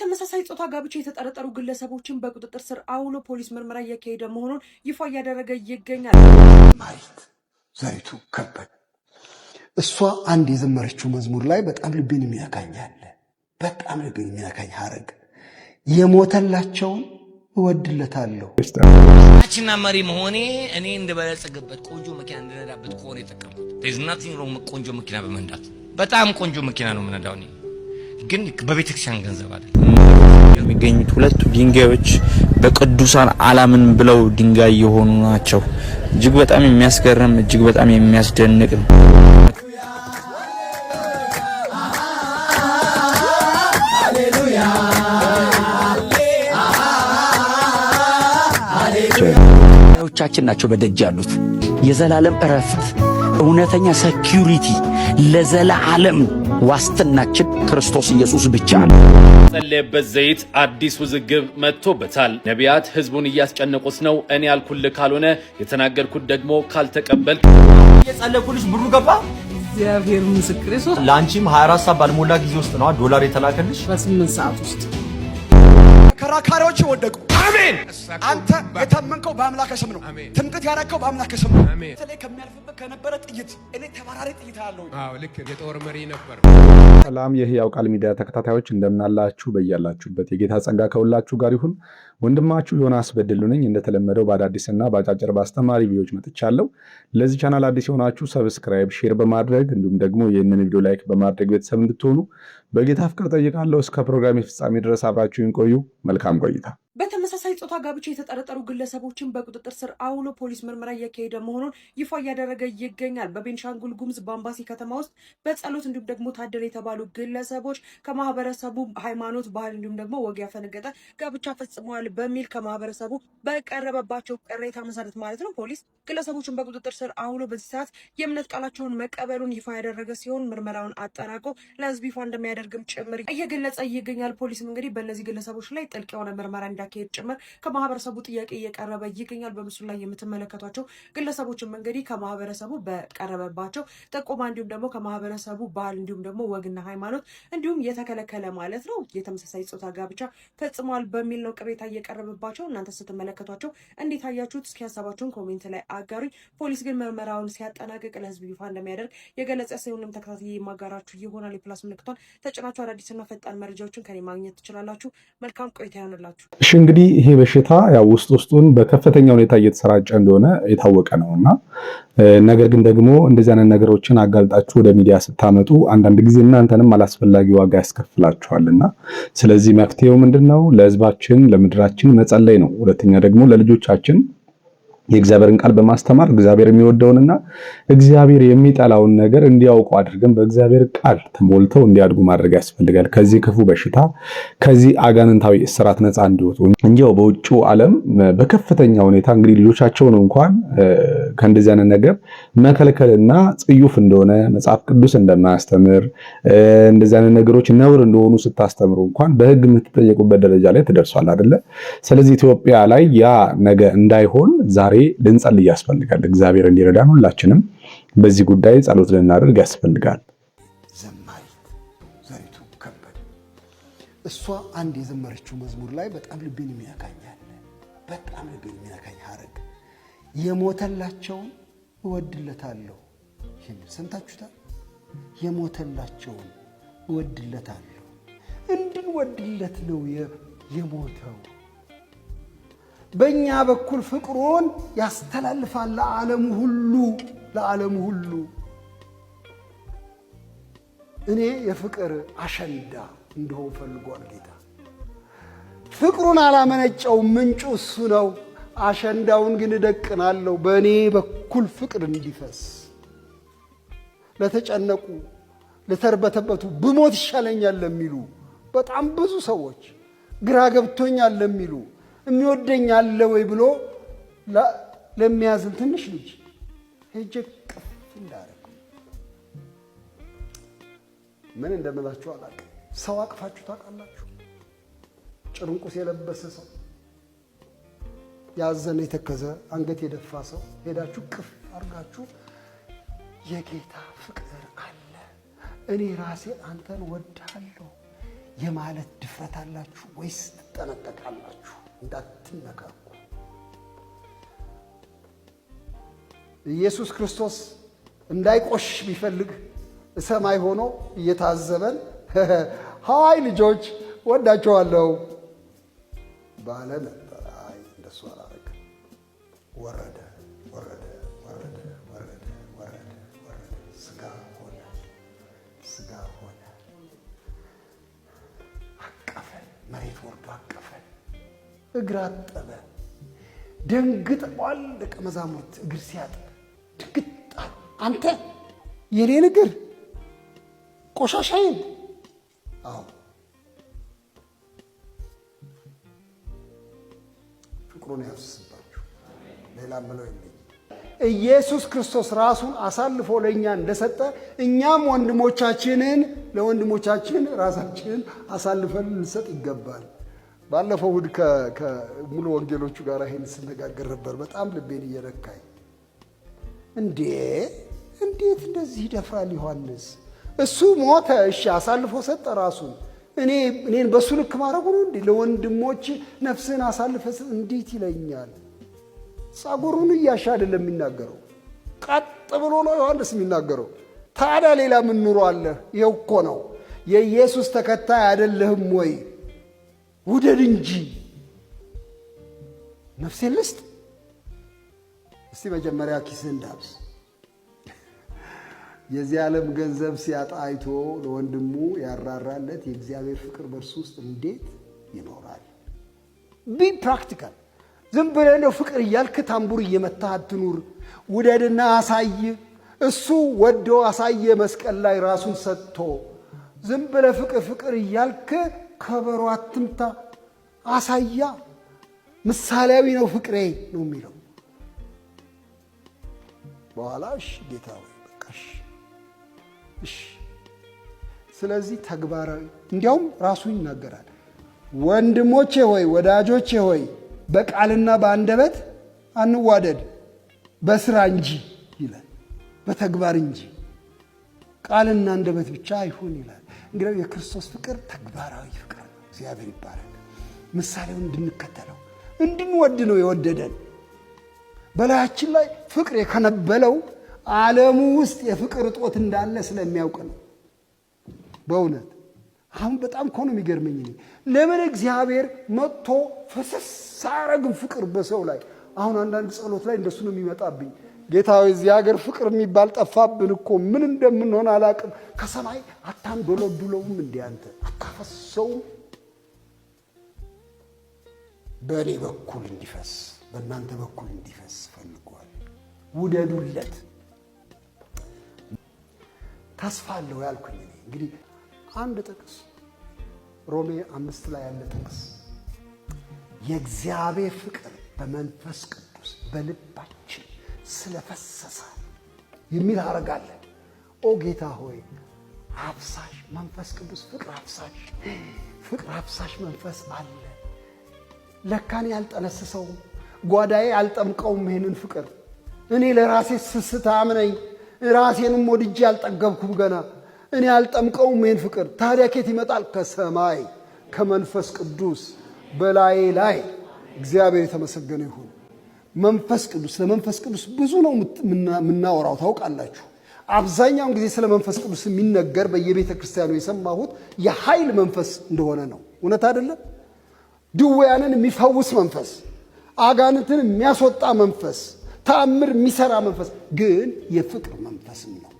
በተመሳሳይ ጾታ ጋብቻ የተጠረጠሩ ግለሰቦችን በቁጥጥር ስር አውሎ ፖሊስ ምርመራ እያካሄደ መሆኑን ይፋ እያደረገ ይገኛል። ማሪት ዘሪቱ ከበደ እሷ አንድ የዘመረችው መዝሙር ላይ በጣም ልቤን የሚያካኛል። በጣም ልቤን የሚያካኝ ሐረግ የሞተላቸውን እወድለታለሁ። አችና መሪ መሆኔ እኔ እንደበለጸገበት ቆንጆ መኪና እንደነዳበት ኮሬ ተቀምጧል። there's nothing wrong ቆንጆ መኪና በመንዳት በጣም ቆንጆ መኪና ነው የምነዳው እኔ ግን በቤተክርስቲያን ገንዘብ አይደል። የሚገኙት ሁለቱ ድንጋዮች በቅዱሳን ዓለምን ብለው ድንጋይ የሆኑ ናቸው። እጅግ በጣም የሚያስገርም እጅግ በጣም የሚያስደንቅ ነው። ሃሌሉያ ቻችን ናቸው በደጅ ያሉት የዘላለም እረፍት እውነተኛ ሴኩሪቲ ለዘላለም ዋስትናችን ክርስቶስ ኢየሱስ ብቻ ነው። ጸለየበት ዘይት አዲስ ውዝግብ መጥቶበታል። ነቢያት ህዝቡን እያስጨነቁት ነው። እኔ ያልኩልህ ካልሆነ የተናገርኩት ደግሞ ካልተቀበል የጸለይኩልሽ ብሩ ገባ። እግዚአብሔር ምስክሬ ነው። ላንቺም 24 ሰዓት ባልሞላ ጊዜ ውስጥ ነው ዶላር የተላከልሽ በ8 ሰዓት ውስጥ ከራካሪዎች ወደቁ። አሜን። አንተ የታመንከው በአምላክ ስም ነው። ትምክህት ያረከው በአምላክ ስም ነው። ስለዚህ ከሚያልፍበት ከነበረ ጥይት እኔ ተባራሪ ጥይት አለው። ልክ የጦር መሪ ነበር። ሰላም የሕያው ቃል ሚዲያ ተከታታዮች እንደምናላችሁ በእያላችሁበት የጌታ ጸጋ ከሁላችሁ ጋር ይሁን። ወንድማችሁ ዮናስ በድሉ ነኝ። እንደተለመደው በአዳዲስና በአጫጭር በአስተማሪ ቪዲዮዎች መጥቻለሁ። ለዚህ ቻናል አዲስ የሆናችሁ ሰብስክራይብ፣ ሼር በማድረግ እንዲሁም ደግሞ ይህንን ቪዲዮ ላይክ በማድረግ ቤተሰብ እንድትሆኑ በጌታ ፍቅር ጠይቃለሁ። እስከ ፕሮግራሜ ፍጻሜ ድረስ አብራችሁን ቆዩ። መልካም ቆይታ። በተመሳሳይ ጾታ ጋብቻ የተጠረጠሩ ግለሰቦችን በቁጥጥር ስር አውሎ ፖሊስ ምርመራ እያካሄደ መሆኑን ይፋ እያደረገ ይገኛል። በቤንሻንጉል ጉሙዝ በአምባሲ ከተማ ውስጥ በጸሎት እንዲሁም ደግሞ ታደለ የተባሉ ግለሰቦች ከማህበረሰቡ ሃይማኖት፣ ባህል እንዲሁም ደግሞ ወግ ያፈነገጠ ጋብቻ ፈጽመዋል በሚል ከማህበረሰቡ በቀረበባቸው ቅሬታ መሰረት ማለት ነው ፖሊስ ግለሰቦችን በቁጥጥር ስር አውሎ በዚህ ሰዓት የእምነት ቃላቸውን መቀበሉን ይፋ ያደረገ ሲሆን ምርመራውን አጠናቆ ለህዝብ ይፋ እንደሚያደርግም ጭምር እየገለጸ ይገኛል። ፖሊስም እንግዲህ በእነዚህ ግለሰቦች ላይ ጥልቅ የሆነ ምርመራ እንዳካሄድ ጭምር ከማህበረሰቡ ጥያቄ እየቀረበ ይገኛል። በምስሉ ላይ የምትመለከቷቸው ግለሰቦችም እንግዲህ ከማህበረሰቡ በቀረበባቸው ጥቆማ እንዲሁም ደግሞ ከማህበረሰቡ ባህል እንዲሁም ደግሞ ወግና ሃይማኖት እንዲሁም የተከለከለ ማለት ነው የተመሳሳይ ጾታ ጋብቻ ፈጽመዋል በሚል ነው ቅሬታ እየቀረበባቸው። እናንተ ስትመለከቷቸው እንዴት አያችሁት? እስኪ ሀሳባችሁን ኮሜንት ላይ አጋሩኝ። ፖሊስ ግን ምርመራውን ሲያጠናቅቅ ለህዝብ ይፋ እንደሚያደርግ የገለጸ ሲሆንም ተከታታይ ማጋራችሁ ይሆናል። የፕላስ ምልክቷን ተጭናችሁ አዳዲስና ፈጣን መረጃዎችን ከኔ ማግኘት ትችላላችሁ። መልካም ቆይታ ይሆንላችሁ። እሺ እንግዲህ ይሄ በሽታ ያው ውስጡን በከፍተኛ ሁኔታ እየተሰራጨ እንደሆነ የታወቀ ነውና ነገር ግን ደግሞ እንደዚህ አይነት ነገሮችን አጋልጣችሁ ወደ ሚዲያ ስታመጡ አንዳንድ ጊዜ እናንተንም አላስፈላጊ ዋጋ ያስከፍላችኋልና ስለዚህ መፍትሄው ምንድነው? ለህዝባችን ለምድራችን መጸለይ ነው። ሁለተኛ ደግሞ ለልጆቻችን የእግዚአብሔርን ቃል በማስተማር እግዚአብሔር የሚወደውንና እግዚአብሔር የሚጠላውን ነገር እንዲያውቁ አድርገን በእግዚአብሔር ቃል ተሞልተው እንዲያድጉ ማድረግ ያስፈልጋል። ከዚህ ክፉ በሽታ ከዚህ አጋንንታዊ እስራት ነፃ እንዲወጡ እንጂ በውጭው ዓለም በከፍተኛ ሁኔታ እንግዲህ ልጆቻቸውን እንኳን ከእንደዚህ አይነት ነገር መከልከልና ጽዩፍ እንደሆነ መጽሐፍ ቅዱስ እንደማያስተምር እንደዚህ አይነት ነገሮች ነውር እንደሆኑ ስታስተምሩ እንኳን በህግ የምትጠየቁበት ደረጃ ላይ ተደርሷል አይደለ? ስለዚህ ኢትዮጵያ ላይ ያ ነገ እንዳይሆን ዛሬ ልንጸልይ ያስፈልጋል። እግዚአብሔር እንዲረዳን ሁላችንም በዚህ ጉዳይ ጸሎት ልናደርግ ያስፈልጋል። ዘማሪት ዘሪቱ ከበደ እሷ አንድ የዘመረችው መዝሙር ላይ በጣም ልቤን የሚያካኛል። በጣም ልቤን የሚያካኝ ሐረግ የሞተላቸውን እወድለታለሁ። ይሄን ሰምታችሁታል? የሞተላቸውን እወድለታለሁ። እንድንወድለት ነው የሞተው። በእኛ በኩል ፍቅሩን ያስተላልፋል ለዓለሙ ሁሉ። እኔ የፍቅር አሸንዳ እንደሆን ፈልጓል ጌታ። ፍቅሩን አላመነጨውም፣ ምንጩ እሱ ነው። አሸንዳውን ግን እደቅናለሁ በእኔ በኩል ፍቅር እንዲፈስ። ለተጨነቁ ለተርበተበቱ ብሞት ይሻለኛል ለሚሉ በጣም ብዙ ሰዎች፣ ግራ ገብቶኛል ለሚሉ የሚወደኝ አለ ወይ ብሎ ለሚያዝን ትንሽ ልጅ ሄጄ ቅፍ እንዳደረኩ ምን እንደምላችሁ አላውቅም። ሰው አቅፋችሁ ታውቃላችሁ? ጭርንቁስ የለበሰ ሰው፣ ያዘነ የተከዘ አንገት የደፋ ሰው ሄዳችሁ ቅፍ አድርጋችሁ የጌታ ፍቅር አለ፣ እኔ ራሴ አንተን ወድሃለሁ፣ የማለት ድፍረት አላችሁ ወይስ ትጠነቀቃላችሁ እንዳትነካኩ? ኢየሱስ ክርስቶስ እንዳይቆሽሽ ቢፈልግ ሰማይ ሆኖ እየታዘበን ሃይ ልጆች ወዳቸዋለሁ ባለ ነበር። አይ እንደሱ አላረገ። ወረደ ወረደ ወረደ ወረደ ወረደ ወረደ ስጋ ሆነ ስጋ ሆነ። አቀፈን፣ መሬት ወርዶ አቀፈን፣ እግር አጠበ። ደንግጠዋል ደቀ መዛሙርት እግር ሲያጥብ ድንግጣል። አንተ የኔን እግር ቆሻሻዬን? አዎ ፍቅሩን ያፍስባችሁ። ሌላ ምለው የለኝም። ኢየሱስ ክርስቶስ ራሱን አሳልፎ ለእኛ እንደሰጠ እኛም ለወንድሞቻችን ራሳችንን አሳልፈን ልንሰጥ ይገባል። ባለፈው እሑድ ከሙሉ ወንጌሎቹ ጋር ይሄን ስነጋገር ነበር። በጣም ልቤን እየነካኝ እንዴት እንደዚህ ይደፍራል ዮሐንስ? እሱ ሞተ፣ እሺ አሳልፎ ሰጠ ራሱን። እኔን በሱ ልክ ማድረጉ ነው እንዴ? ለወንድሞች ነፍስን አሳልፈ እንዴት ይለኛል? ጸጉሩን እያሻ አይደለም የሚናገረው፣ ቀጥ ብሎ ነው ዮሐንስ የሚናገረው። ታዲያ ሌላ ምን ኑሮ አለ? ይኸው እኮ ነው። የኢየሱስ ተከታይ አይደለህም ወይ? ውደድ እንጂ። ነፍሴን ልስጥ? እስቲ መጀመሪያ ኪስህን ዳብስ። የዚህ ዓለም ገንዘብ ሲያጣ አይቶ ለወንድሙ ያራራለት የእግዚአብሔር ፍቅር በእርሱ ውስጥ እንዴት ይኖራል? ቢ ፕራክቲካል። ዝም ብለህ ነው ፍቅር እያልክ ታምቡር እየመታህ አትኑር። ውደድና አሳይ። እሱ ወዶ አሳየ መስቀል ላይ ራሱን ሰጥቶ። ዝም ብለህ ፍቅር እያልክ ከበሮ አትምታ፣ አሳያ። ምሳሌያዊ ነው ፍቅሬ ነው የሚለው። በኋላ እሺ ጌታ ሆይ በቃ እሺ። ስለዚህ ተግባራዊ እንዲያውም ራሱ ይናገራል። ወንድሞቼ ሆይ ወዳጆቼ ሆይ በቃልና በአንደበት አንዋደድ በስራ እንጂ ይላል፣ በተግባር እንጂ። ቃልና አንደበት ብቻ አይሁን ይላል። እንግዲህ የክርስቶስ ፍቅር ተግባራዊ ፍቅር ነው። እግዚአብሔር ይባረክ። ምሳሌውን እንድንከተለው እንድንወድ ነው የወደደን። በላያችን ላይ ፍቅር የከነበለው ዓለሙ ውስጥ የፍቅር እጦት እንዳለ ስለሚያውቅ ነው። በእውነት አሁን በጣም እኮ ነው የሚገርመኝ። ለምን እግዚአብሔር መጥቶ ፈሰስ አያረግም ፍቅር በሰው ላይ? አሁን አንዳንድ ጸሎት ላይ እንደሱ ነው የሚመጣብኝ። ጌታ ሆይ እዚህ ሀገር ፍቅር የሚባል ጠፋብን እኮ፣ ምን እንደምንሆን አላቅም። ከሰማይ አታንዶለዱለውም? እንዴ አንተ አታፈሰውም? በእኔ በኩል እንዲፈስ በእናንተ በኩል እንዲፈስ ፈልጓል። ውደዱለት። ተስፋ አለው ያልኩኝ እንግዲህ አንድ ጥቅስ ሮሜ 5 ላይ ያለ ጥቅስ የእግዚአብሔር ፍቅር በመንፈስ ቅዱስ በልባችን ስለፈሰሰ የሚል አረጋለ። ኦ ጌታ ሆይ አፍሳሽ መንፈስ ቅዱስ፣ ፍቅር አፍሳሽ መንፈስ አለ። ለካኔ ያልጠነስሰውም ጓዳዬ አልጠምቀውም ይሄንን ፍቅር። እኔ ለራሴ ስስታም ነኝ፣ ራሴንም ወድጄ አልጠገብኩም ገና። እኔ አልጠምቀውም ይሄን ፍቅር። ታዲያ ከየት ይመጣል? ከሰማይ ከመንፈስ ቅዱስ በላዬ ላይ። እግዚአብሔር የተመሰገነ ይሁን። መንፈስ ቅዱስ፣ ለመንፈስ ቅዱስ ብዙ ነው የምናወራው ታውቃላችሁ። አብዛኛውን ጊዜ ስለ መንፈስ ቅዱስ የሚነገር በየቤተ ክርስቲያኑ የሰማሁት የኃይል መንፈስ እንደሆነ ነው። እውነት አይደለም? ድውያንን የሚፈውስ መንፈስ፣ አጋንንትን የሚያስወጣ መንፈስ፣ ተአምር የሚሰራ መንፈስ፣ ግን የፍቅር መንፈስም ነው።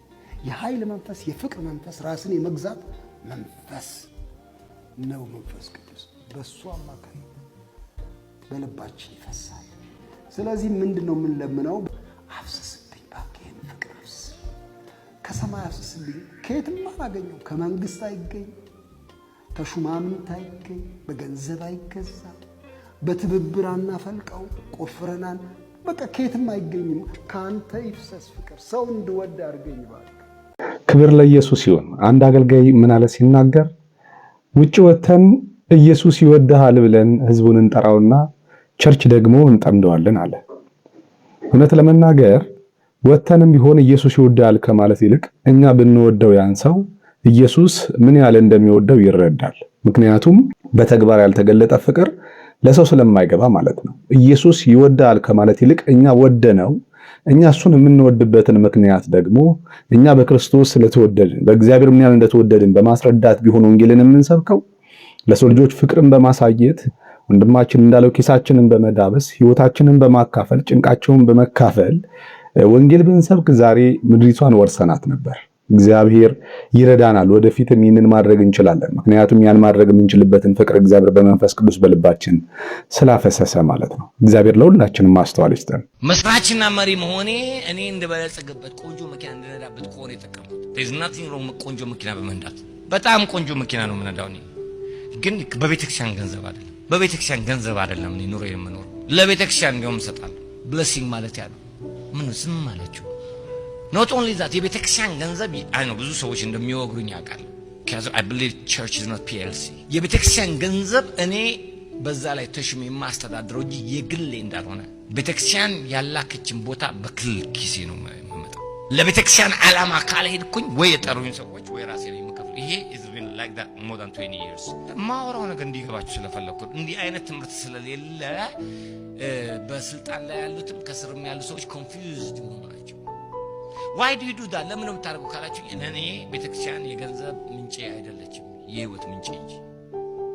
የኃይል መንፈስ፣ የፍቅር መንፈስ፣ ራስን የመግዛት መንፈስ ነው። መንፈስ ቅዱስ በእሱ አማካኝነት በልባችን ይፈሳል። ስለዚህ ምንድን ነው የምንለምነው? አፍስስብኝ እባክህ ይህን ፍቅር አፍስስ። ከሰማይ አፍስስብኝ። ከየትም አላገኘው። ከመንግስት አይገኝ፣ ከሹማምንት አይገኝ፣ በገንዘብ አይገዛ፣ በትብብር አናፈልቀው፣ ቆፍረናን በቃ ከየትም አይገኝም። ከአንተ ይፍሰስ ፍቅር። ሰው እንድወድ አድርገኝ እባክህ። ክብር ለኢየሱስ ይሁን። አንድ አገልጋይ ምን አለ ሲናገር፣ ውጭ ወተን ኢየሱስ ይወድሃል ብለን ህዝቡን እንጠራውና ቸርች ደግሞ እንጠምደዋለን አለ። እውነት ለመናገር ወተንም ቢሆን ኢየሱስ ይወድሃል ከማለት ይልቅ እኛ ብንወደው ያን ሰው ኢየሱስ ምን ያህል እንደሚወደው ይረዳል። ምክንያቱም በተግባር ያልተገለጠ ፍቅር ለሰው ስለማይገባ ማለት ነው። ኢየሱስ ይወዳል ከማለት ይልቅ እኛ ወደነው እኛ እሱን የምንወድበትን ምክንያት ደግሞ እኛ በክርስቶስ ስለተወደድን በእግዚአብሔር ምን ያህል እንደተወደድን በማስረዳት ቢሆን ወንጌልን የምንሰብከው ለሰው ልጆች ፍቅርን በማሳየት ወንድማችን እንዳለው ኪሳችንን በመዳበስ ህይወታችንን በማካፈል ጭንቃቸውን በመካፈል ወንጌል ብንሰብክ ዛሬ ምድሪቷን ወርሰናት ነበር። እግዚአብሔር ይረዳናል። ወደፊትም ይህንን ማድረግ እንችላለን። ምክንያቱም ያን ማድረግ የምንችልበትን ፍቅር እግዚአብሔር በመንፈስ ቅዱስ በልባችን ስላፈሰሰ ማለት ነው። እግዚአብሔር ለሁላችንም ማስተዋል ይስጠን። መስራችና መሪ መሆኔ እኔ እንደበለጸግበት ቆንጆ መኪና እንድነዳበት ከሆነ የተጠቀምኩት there's nothing wrong ቆንጆ መኪና በመንዳት በጣም ቆንጆ መኪና ነው የምነዳው እኔ ግን በቤተክርስቲያን ገንዘብ አይደለም እኔ ኑሮ የምኖር ለቤተክርስቲያን እንዲያውም እሰጣለሁ። ብሌሲንግ ማለት ያለው ምን ዝም ማለችው not only that የቤተክርስቲያን ገንዘብ አይ ነው ብዙ ሰዎች እንደሚወግሩኝ ያውቃል because I believe church is not PLC የቤተክርስቲያን ገንዘብ እኔ በዛ ላይ ተሽሜ የማስተዳድረው እንጂ የግሌ እንዳልሆነ ቤተክርስቲያን ያላከችን ቦታ በክል ኪሴ ነው የምመጣው። ለቤተክርስቲያን ዓላማ ካልሄድኩኝ ወይ የጠሩኝ ሰዎች ወይ ራሴ ላይ የምከፍለው ይሄ is been like that more than 20 years ማወራው ነገር እንዲገባችሁ ስለፈለኩ እንዲህ አይነት ትምህርት ስለሌለ በስልጣን ላይ ያሉትም ከስርም ያሉ ሰዎች confused ሆናቸው። why do you do that ለምን ነው የምታደርጉ ካላችሁ እኔ ቤተክርስቲያን የገንዘብ ምንጭ አይደለችም የህይወት ምንጭ እንጂ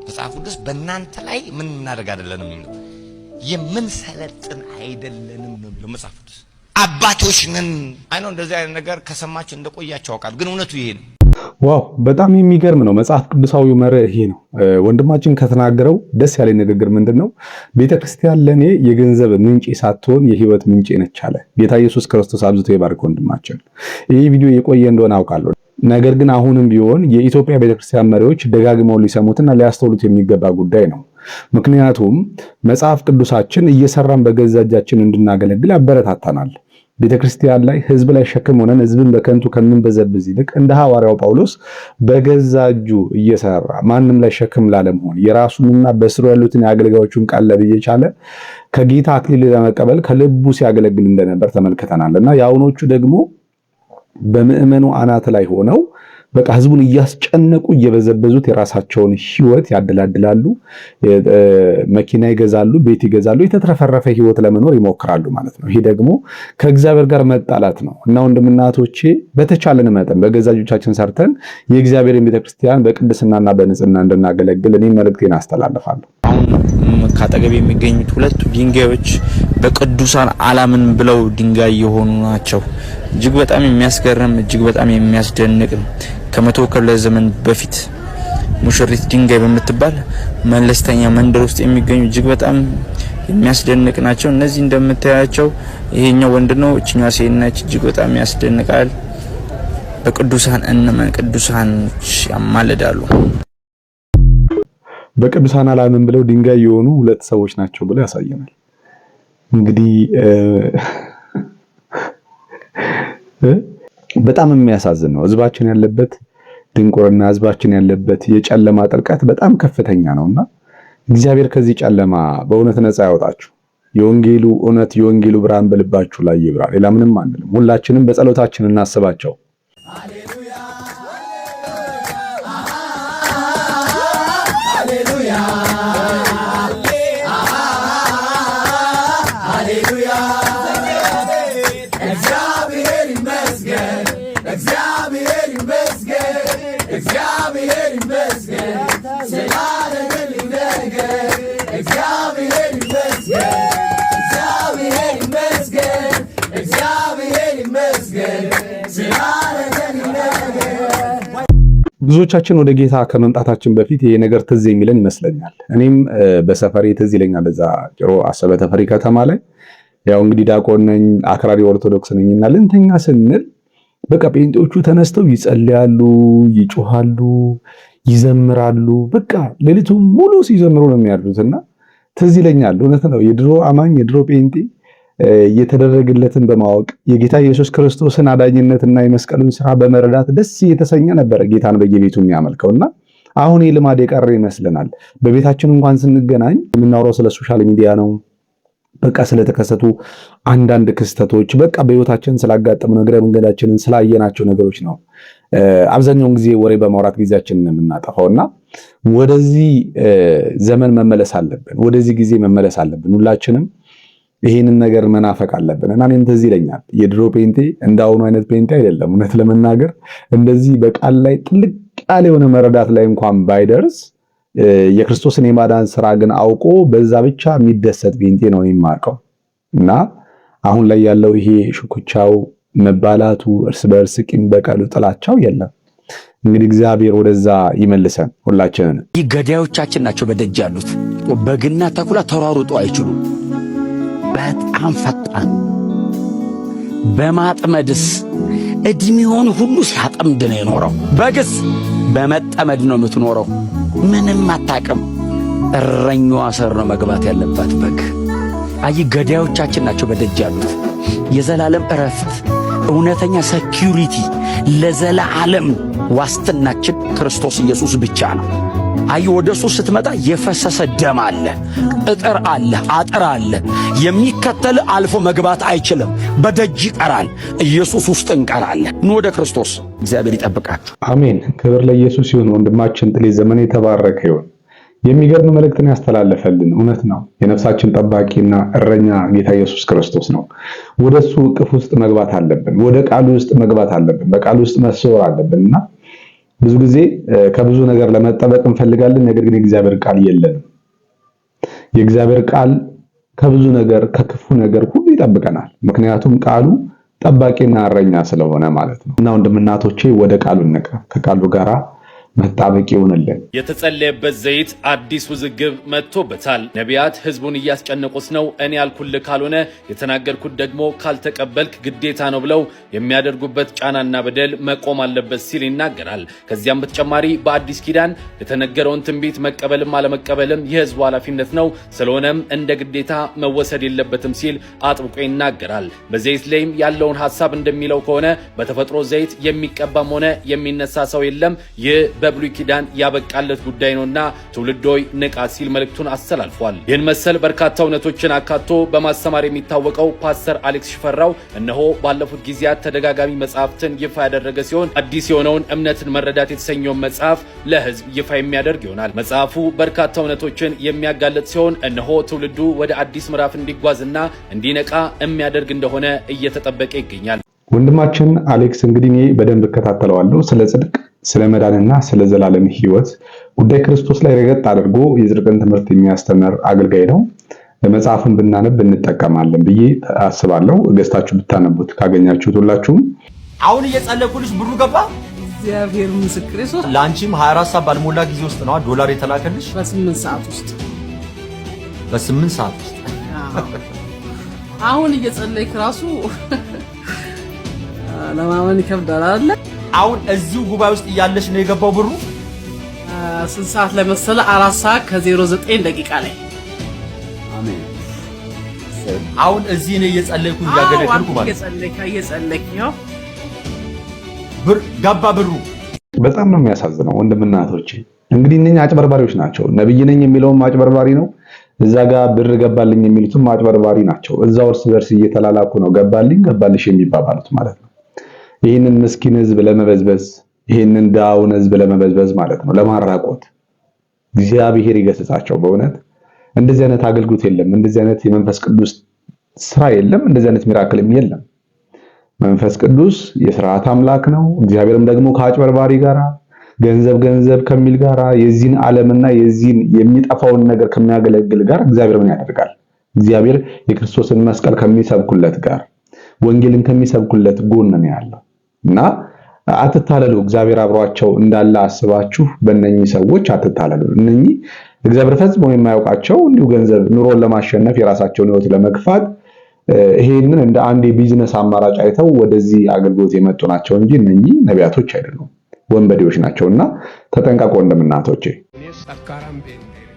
መጽሐፉ ቅዱስ በእናንተ ላይ ምን እናደርግ አይደለንም ነው የምንሰለጥን አይደለንም ነው የሚለው መጽሐፉ ቅዱስ። አባቶች ነን አይ ነው እንደዚህ አይነት ነገር ከሰማችሁ እንደቆያችሁ አውቃለሁ ግን እውነቱ ይሄ ነው። ዋው በጣም የሚገርም ነው። መጽሐፍ ቅዱሳዊ መርህ ይሄ ነው። ወንድማችን ከተናገረው ደስ ያለ ንግግር ምንድነው? ቤተክርስቲያን ለኔ የገንዘብ ምንጭ ሳትሆን የህይወት ምንጭ ነች አለ ጌታ ኢየሱስ ክርስቶስ። አብዝቶ ይባርክ ወንድማችን። ይሄ ቪዲዮ የቆየ እንደሆነ አውቃለሁ። ነገር ግን አሁንም ቢሆን የኢትዮጵያ ቤተክርስቲያን መሪዎች ደጋግመው ሊሰሙትና ሊያስተውሉት የሚገባ ጉዳይ ነው። ምክንያቱም መጽሐፍ ቅዱሳችን እየሰራን በገዛ እጃችን እንድናገለግል ያበረታታናል። ቤተክርስቲያን ላይ ህዝብ ላይ ሸክም ሆነን ህዝብን በከንቱ ከምንበዘብዝ ይልቅ እንደ ሐዋርያው ጳውሎስ በገዛ እጁ እየሰራ ማንም ላይ ሸክም ላለመሆን የራሱንና በስሩ ያሉትን የአገልጋዮቹን ቀለብ እየቻለ ከጌታ አክሊል ለመቀበል ከልቡ ሲያገለግል እንደነበር ተመልክተናልና የአሁኖቹ ደግሞ በምእመኑ አናት ላይ ሆነው በቃ ህዝቡን እያስጨነቁ እየበዘበዙት የራሳቸውን ህይወት ያደላድላሉ፣ መኪና ይገዛሉ፣ ቤት ይገዛሉ፣ የተትረፈረፈ ህይወት ለመኖር ይሞክራሉ ማለት ነው። ይሄ ደግሞ ከእግዚአብሔር ጋር መጣላት ነው እና ወንድምናቶቼ በተቻለን መጠን በገዛ እጆቻችን ሰርተን የእግዚአብሔርን ቤተክርስቲያን በቅድስናና በንጽህና እንድናገለግል እኔ መልእክቴን አስተላልፋለሁ። ካጠገብ የሚገኙት ሁለቱ ድንጋዮች በቅዱሳን አላምን ብለው ድንጋይ የሆኑ ናቸው። እጅግ በጣም የሚያስገርም እጅግ በጣም የሚያስደንቅ ከመቶ ክፍለ ዘመን በፊት ሙሽሪት ድንጋይ በምትባል መለስተኛ መንደር ውስጥ የሚገኙ እጅግ በጣም የሚያስደንቅ ናቸው። እነዚህ እንደምታያቸው ይሄኛው ወንድ ነው፣ እቺኛዋ ሴት ነች። እጅግ በጣም ያስደንቃል። በቅዱሳን እንመን፣ ቅዱሳኖች ያማልዳሉ። በቅዱሳን አላምን ብለው ድንጋይ የሆኑ ሁለት ሰዎች ናቸው ብለው ያሳየናል። እንግዲህ በጣም የሚያሳዝን ነው። ህዝባችን ያለበት ድንቁርና፣ ህዝባችን ያለበት የጨለማ ጥልቀት በጣም ከፍተኛ ነውና እግዚአብሔር ከዚህ ጨለማ በእውነት ነፃ ያወጣችሁ። የወንጌሉ እውነት የወንጌሉ ብርሃን በልባችሁ ላይ ይብራ። ሌላ ምንም አንልም። ሁላችንም በጸሎታችን እናስባቸው። ብዙዎቻችን ወደ ጌታ ከመምጣታችን በፊት ይሄ ነገር ትዝ የሚለን ይመስለኛል። እኔም በሰፈሬ ትዝ ይለኛል። እዛ ጭሮ አሰበ ተፈሪ ከተማ ላይ ያው እንግዲህ ዲያቆን ነኝ፣ አክራሪ ኦርቶዶክስ ነኝና ልንተኛ ስንል በቃ ጴንጤዎቹ ተነስተው ይጸልያሉ፣ ይጮሃሉ፣ ይዘምራሉ። በቃ ሌሊቱን ሙሉ ሲዘምሩ ነው የሚያድሩትና ትዝ ይለኛል። እውነት ነው። የድሮ አማኝ የድሮ ጴንጤ የተደረገለትን በማወቅ የጌታ ኢየሱስ ክርስቶስን አዳኝነትና የመስቀሉን ስራ በመረዳት ደስ እየተሰኘ ነበር ጌታን በየቤቱ የሚያመልከውና አሁን የልማድ የቀረ ይመስለናል። በቤታችን እንኳን ስንገናኝ የምናወራው ስለ ሶሻል ሚዲያ ነው፣ በቃ ስለተከሰቱ አንዳንድ ክስተቶች በቃ በህይወታችን ስላጋጠሙ ነገር መንገዳችንን ስላየናቸው ነገሮች ነው አብዛኛውን ጊዜ ወሬ በማውራት ጊዜያችንን የምናጠፋውና ወደዚህ ዘመን መመለስ አለብን። ወደዚህ ጊዜ መመለስ አለብን። ሁላችንም ይሄንን ነገር መናፈቅ አለብን እና እኔም ትዝ ይለኛል የድሮ ፔንቴ እንዳሁኑ አይነት ፔንቴ አይደለም። እውነት ለመናገር እንደዚህ በቃል ላይ ጥልቅ ያለ የሆነ መረዳት ላይ እንኳን ባይደርስ የክርስቶስን የማዳን ስራ ግን አውቆ በዛ ብቻ የሚደሰት ፔንቴ ነው የማውቀው እና አሁን ላይ ያለው ይሄ ሽኩቻው መባላቱ እርስ በርስ ቂም በቀሉ ጥላቻው የለም። እንግዲህ እግዚአብሔር ወደዛ ይመልሰን ሁላችንን። ገዳዮቻችን ናቸው በደጅ ያሉት። በግና ተኩላ ተሯሩጦ አይችሉም። በጣም ፈጣን በማጥመድስ እድሜውን ሁሉ ሲያጠምድ ነው የኖረው። በግስ በመጠመድ ነው የምትኖረው። ምንም አታውቅም። እረኛዋ ስር ነው መግባት ያለባት በግ። አይ ገዳዮቻችን ናቸው በደጅ ያሉት። የዘላለም እረፍት እውነተኛ ሴኩሪቲ ለዘላለም ዋስትናችን ክርስቶስ ኢየሱስ ብቻ ነው። አይ ወደሱ ስትመጣ የፈሰሰ ደም አለ፣ ቅጥር አለ፣ አጥር አለ። የሚከተል አልፎ መግባት አይችልም። በደጅ ይቀራል። ኢየሱስ ውስጥ እንቀራለን። ኑ ወደ ክርስቶስ። እግዚአብሔር ይጠብቃችሁ። አሜን። ክብር ለኢየሱስ ይሁን። ወንድማችን ጥሌ ዘመን የተባረከ ይሁን። የሚገርም መልእክትን ያስተላለፈልን እውነት ነው። የነፍሳችን ጠባቂና እረኛ ጌታ ኢየሱስ ክርስቶስ ነው። ወደሱ እቅፍ ውስጥ መግባት አለብን። ወደ ቃሉ ውስጥ መግባት አለብን። በቃሉ ውስጥ መሰወር አለብንና ብዙ ጊዜ ከብዙ ነገር ለመጠበቅ እንፈልጋለን። ነገር ግን የእግዚአብሔር ቃል የለንም። የእግዚአብሔር ቃል ከብዙ ነገር ከክፉ ነገር ሁሉ ይጠብቀናል። ምክንያቱም ቃሉ ጠባቂና እረኛ ስለሆነ ማለት ነው። እና ወንድምናቶቼ ወደ ቃሉ እንቅረብ፣ ከቃሉ ጋራ መጣበቅ ይሆንልን። የተጸለየበት ዘይት አዲስ ውዝግብ መጥቶበታል። ነቢያት ህዝቡን እያስጨነቁት ነው። እኔ ያልኩልህ ካልሆነ የተናገርኩት ደግሞ ካልተቀበልክ ግዴታ ነው ብለው የሚያደርጉበት ጫናና በደል መቆም አለበት ሲል ይናገራል። ከዚያም በተጨማሪ በአዲስ ኪዳን የተነገረውን ትንቢት መቀበልም አለመቀበልም የህዝቡ ኃላፊነት ነው፣ ስለሆነም እንደ ግዴታ መወሰድ የለበትም ሲል አጥብቆ ይናገራል። በዘይት ላይም ያለውን ሐሳብ እንደሚለው ከሆነ በተፈጥሮ ዘይት የሚቀባም ሆነ የሚነሳ ሰው የለም። ይህ በብሉይ ኪዳን ያበቃለት ጉዳይ ነውና ትውልዶይ ንቃ ሲል መልእክቱን አስተላልፏል። ይህን መሰል በርካታ እውነቶችን አካቶ በማስተማር የሚታወቀው ፓስተር አሌክስ ሽፈራው እነሆ ባለፉት ጊዜያት ተደጋጋሚ መጽሐፍትን ይፋ ያደረገ ሲሆን አዲስ የሆነውን እምነትን መረዳት የተሰኘውን መጽሐፍ ለህዝብ ይፋ የሚያደርግ ይሆናል። መጽሐፉ በርካታ እውነቶችን የሚያጋለጥ ሲሆን እነሆ ትውልዱ ወደ አዲስ ምዕራፍ እንዲጓዝና እንዲነቃ የሚያደርግ እንደሆነ እየተጠበቀ ይገኛል። ወንድማችን አሌክስ እንግዲህ እኔ በደንብ እከታተለዋለሁ። ስለ ጽድቅ፣ ስለ መዳንና ስለ ዘላለም ህይወት ጉዳይ ክርስቶስ ላይ ረገጥ አድርጎ የጽድቅን ትምህርት የሚያስተምር አገልጋይ ነው። መጽሐፉን ብናነብ እንጠቀማለን ብዬ አስባለሁ። ገዝታችሁ ብታነቡት ካገኛችሁት ሁላችሁም። አሁን እየጸለይኩልሽ ብሩ ገባ። እግዚአብሔር ምስክሬ ነው። ላንቺም 24 ሰዓት ባልሞላ ጊዜ ውስጥ ነው ዶላር የተላከልሽ። በ8 ሰዓት ውስጥ በ8 ሰዓት ውስጥ አሁን እየጸለይክ ራሱ ለማመን ይከብዳል አይደል? አሁን እዚሁ ጉባኤ ውስጥ እያለሽ ነው የገባው ብሩ። ስንት ሰዓት ላይ መሰለ? 4 ሰዓት ከ09 ደቂቃ ላይ። አሜን። አሁን እዚህ ነው እየጸለይኩ እያገለገልኩ ማለት እየጸለይክ ነው። ብር ገባ ብሩ። በጣም ነው የሚያሳዝነው ወንድምና እህቶቼ። እንግዲህ እነኛ አጭበርባሪዎች ናቸው። ነብይ ነኝ የሚለውም አጭበርባሪ ነው። እዛ ጋር ብር ገባልኝ የሚሉትም አጭበርባሪ ናቸው። እዛው እርስ በርስ እየተላላኩ ነው ገባልኝ ገባልሽ የሚባባሉት ማለት ነው። ይህንን ምስኪን ህዝብ ለመበዝበዝ፣ ይህንን ዳውን ህዝብ ለመበዝበዝ ማለት ነው፣ ለማራቆት። እግዚአብሔር ይገስጻቸው። በእውነት እንደዚህ አይነት አገልግሎት የለም። እንደዚህ አይነት የመንፈስ ቅዱስ ስራ የለም። እንደዚህ አይነት ሚራክልም የለም። መንፈስ ቅዱስ የሥርዓት አምላክ ነው። እግዚአብሔርም ደግሞ ከአጭበርባሪ ጋራ ገንዘብ ከሚል ጋራ የዚህን ዓለምና የዚህን የሚጠፋውን ነገር ከሚያገለግል ጋር እግዚአብሔር ምን ያደርጋል? እግዚአብሔር የክርስቶስን መስቀል ከሚሰብኩለት ጋር ወንጌልን ከሚሰብኩለት ጎን ነው ያለው እና አትታለሉ። እግዚአብሔር አብሯቸው እንዳለ አስባችሁ በእነኚህ ሰዎች አትታለሉ። እነኚህ እግዚአብሔር ፈጽሞ የማያውቃቸው እንዲሁ ገንዘብ ኑሮን ለማሸነፍ የራሳቸውን ህይወት ለመግፋት ይሄንን እንደ አንድ የቢዝነስ አማራጭ አይተው ወደዚህ አገልግሎት የመጡ ናቸው እንጂ እነኚህ ነቢያቶች አይደሉም፣ ወንበዴዎች ናቸውና ተጠንቀቁ ወንድምናቶቼ። እኔስ ሰካራም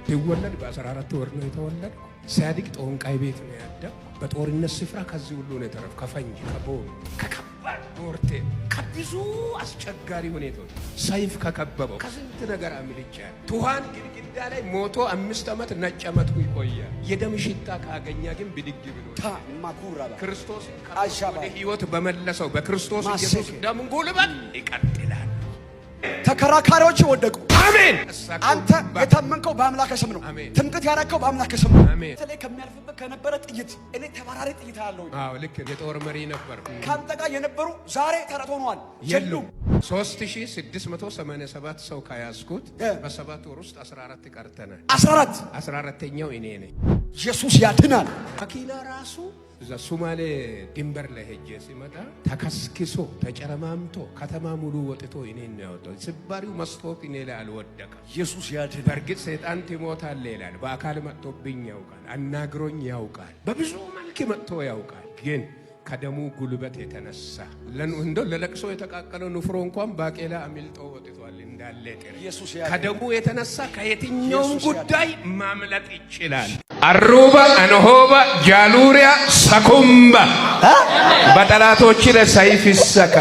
ሲወለድ በ14 ወር ነው የተወለድኩ። ሲያድግ ጦንቃይ ቤት ነው ያደግኩ። በጦርነት ስፍራ ከዚህ ሁሉ ነው የተረፍኩ። ከፈንጂ ከቦምብ ከከባድ ሞርቴ ከብዙ አስቸጋሪ ሁኔታዎች ሰይፍ ከከበበው ከስንት ነገር አምልጫ ቱሃን ግድግዳ ላይ ሞቶ 5 ዓመት ነጭ ዓመት ይቆያል። የደም ሽታ ካገኛ ግን ብድግ ብሎ ክርስቶስ ወደ ሕይወት በመለሰው በክርስቶስ ኢየሱስ ደም ጉልበት ይቀጥላል። ተከራካሪዎች ወደቁ። አሜን። አንተ የታመንከው በአምላክ ስም ነው። ትምክህት ያረከው በአምላክ ስም ነው። አሜን። ተለይ ከሚያልፍበት ከነበረ ጥይት እኔ ተባራሪ ጥይት አለው። አዎ ልክ የጦር መሪ ነበር። ካንተ ጋር የነበሩ ዛሬ ተረት ሆነዋል የሉም። 3687 ሰው ካያስኩት በ7 ወር ውስጥ 14 ቀርተናል። 14ኛው እኔ ነኝ። ኢየሱስ ያድናል። መኪና ራሱ እዛ ሶማሌ ድንበር ላይ ሄጄ ሲመጣ ተከስክሶ ተጨረማምቶ ከተማ ሙሉ ወጥቶ እኔን ነው ያወጣው። ስባሪው መስታወት እኔ ላይ አልወደቀም። ኢየሱስ ያድናል። በእርግጥ ሰይጣን ትሞታለህ ይላል። በአካል መጥቶብኝ ያውቃል፣ አናግሮኝ ያውቃል፣ በብዙ መልክ መጥቶ ያውቃል። ግን ከደሙ ጉልበት የተነሳ እንደው ለለቅሶ የተቃቀለው ንፍሮ እንኳን ባቄላ አሚልጦ ወጥቷል እንዳለ ጥሬ። ከደሙ የተነሳ ከየትኛውም ጉዳይ ማምለጥ ይችላል። አሩባ አንሆባ ጃሉሪያ ሰኩምባ በጠላቶች ላይ ሰይፍ ይሰካ።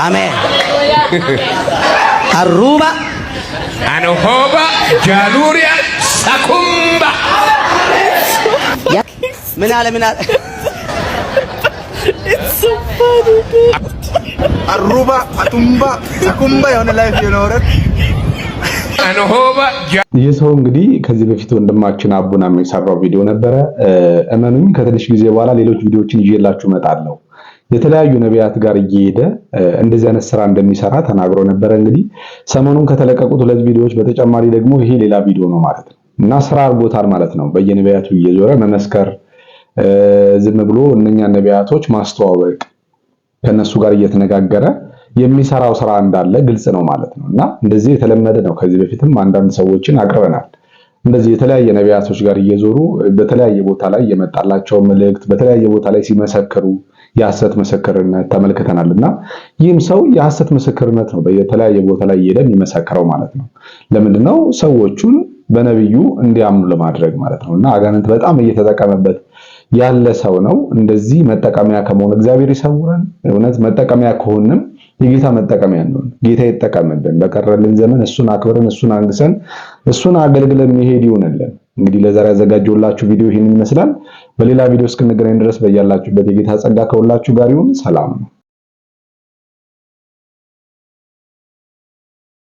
አሜን። አሩባ አንሆባ ጃሉሪያ ሰኩምባ ምን አለ አሩባ አቱምባ ሰኩምባ የሆነ ላይፍ የኖረት ይህ ሰው እንግዲህ ከዚህ በፊት ወንድማችን አቡና የሚሰራው ቪዲዮ ነበረ። እመኑኝ ከትንሽ ጊዜ በኋላ ሌሎች ቪዲዮዎችን ይዤላችሁ እመጣለሁ። የተለያዩ ነቢያት ጋር እየሄደ እንደዚህ አይነት ስራ እንደሚሰራ ተናግሮ ነበረ። እንግዲህ ሰሞኑን ከተለቀቁት 2 ቪዲዮዎች በተጨማሪ ደግሞ ይሄ ሌላ ቪዲዮ ነው ማለት ነው እና ስራ አድርጎታል ማለት ነው። በየነቢያቱ እየዞረ መመስከር፣ ዝም ብሎ እነኛ ነቢያቶች ማስተዋወቅ፣ ከነሱ ጋር እየተነጋገረ የሚሰራው ስራ እንዳለ ግልጽ ነው ማለት ነው እና እንደዚህ የተለመደ ነው። ከዚህ በፊትም አንዳንድ ሰዎችን አቅርበናል። እንደዚህ የተለያየ ነቢያቶች ጋር እየዞሩ በተለያየ ቦታ ላይ የመጣላቸው መልእክት በተለያየ ቦታ ላይ ሲመሰክሩ የሐሰት ምስክርነት ተመልክተናልና ይህም ሰው የሐሰት ምስክርነት ነው በየተለያየ ቦታ ላይ እየሄደ የሚመሰክረው ማለት ነው። ለምንድነው? ሰዎቹን በነብዩ እንዲያምኑ ለማድረግ ማለት ነውና አጋንንት በጣም እየተጠቀመበት ያለ ሰው ነው። እንደዚህ መጠቀሚያ ከመሆን እግዚአብሔር ይሰውረን። እውነት መጠቀሚያ ከሆነም የጌታ መጠቀሚያ ነው። ጌታ ይጠቀምብን። በቀረልን ዘመን እሱን አክብረን እሱን አንግሰን እሱን አገልግለን መሄድ ይሆንልን። እንግዲህ ለዛሬ ያዘጋጀሁላችሁ ቪዲዮ ይህንን ይመስላል። በሌላ ቪዲዮ እስክንገናኝ ድረስ በያላችሁበት የጌታ ጸጋ ከሁላችሁ ጋር ይሁን። ሰላም ነው።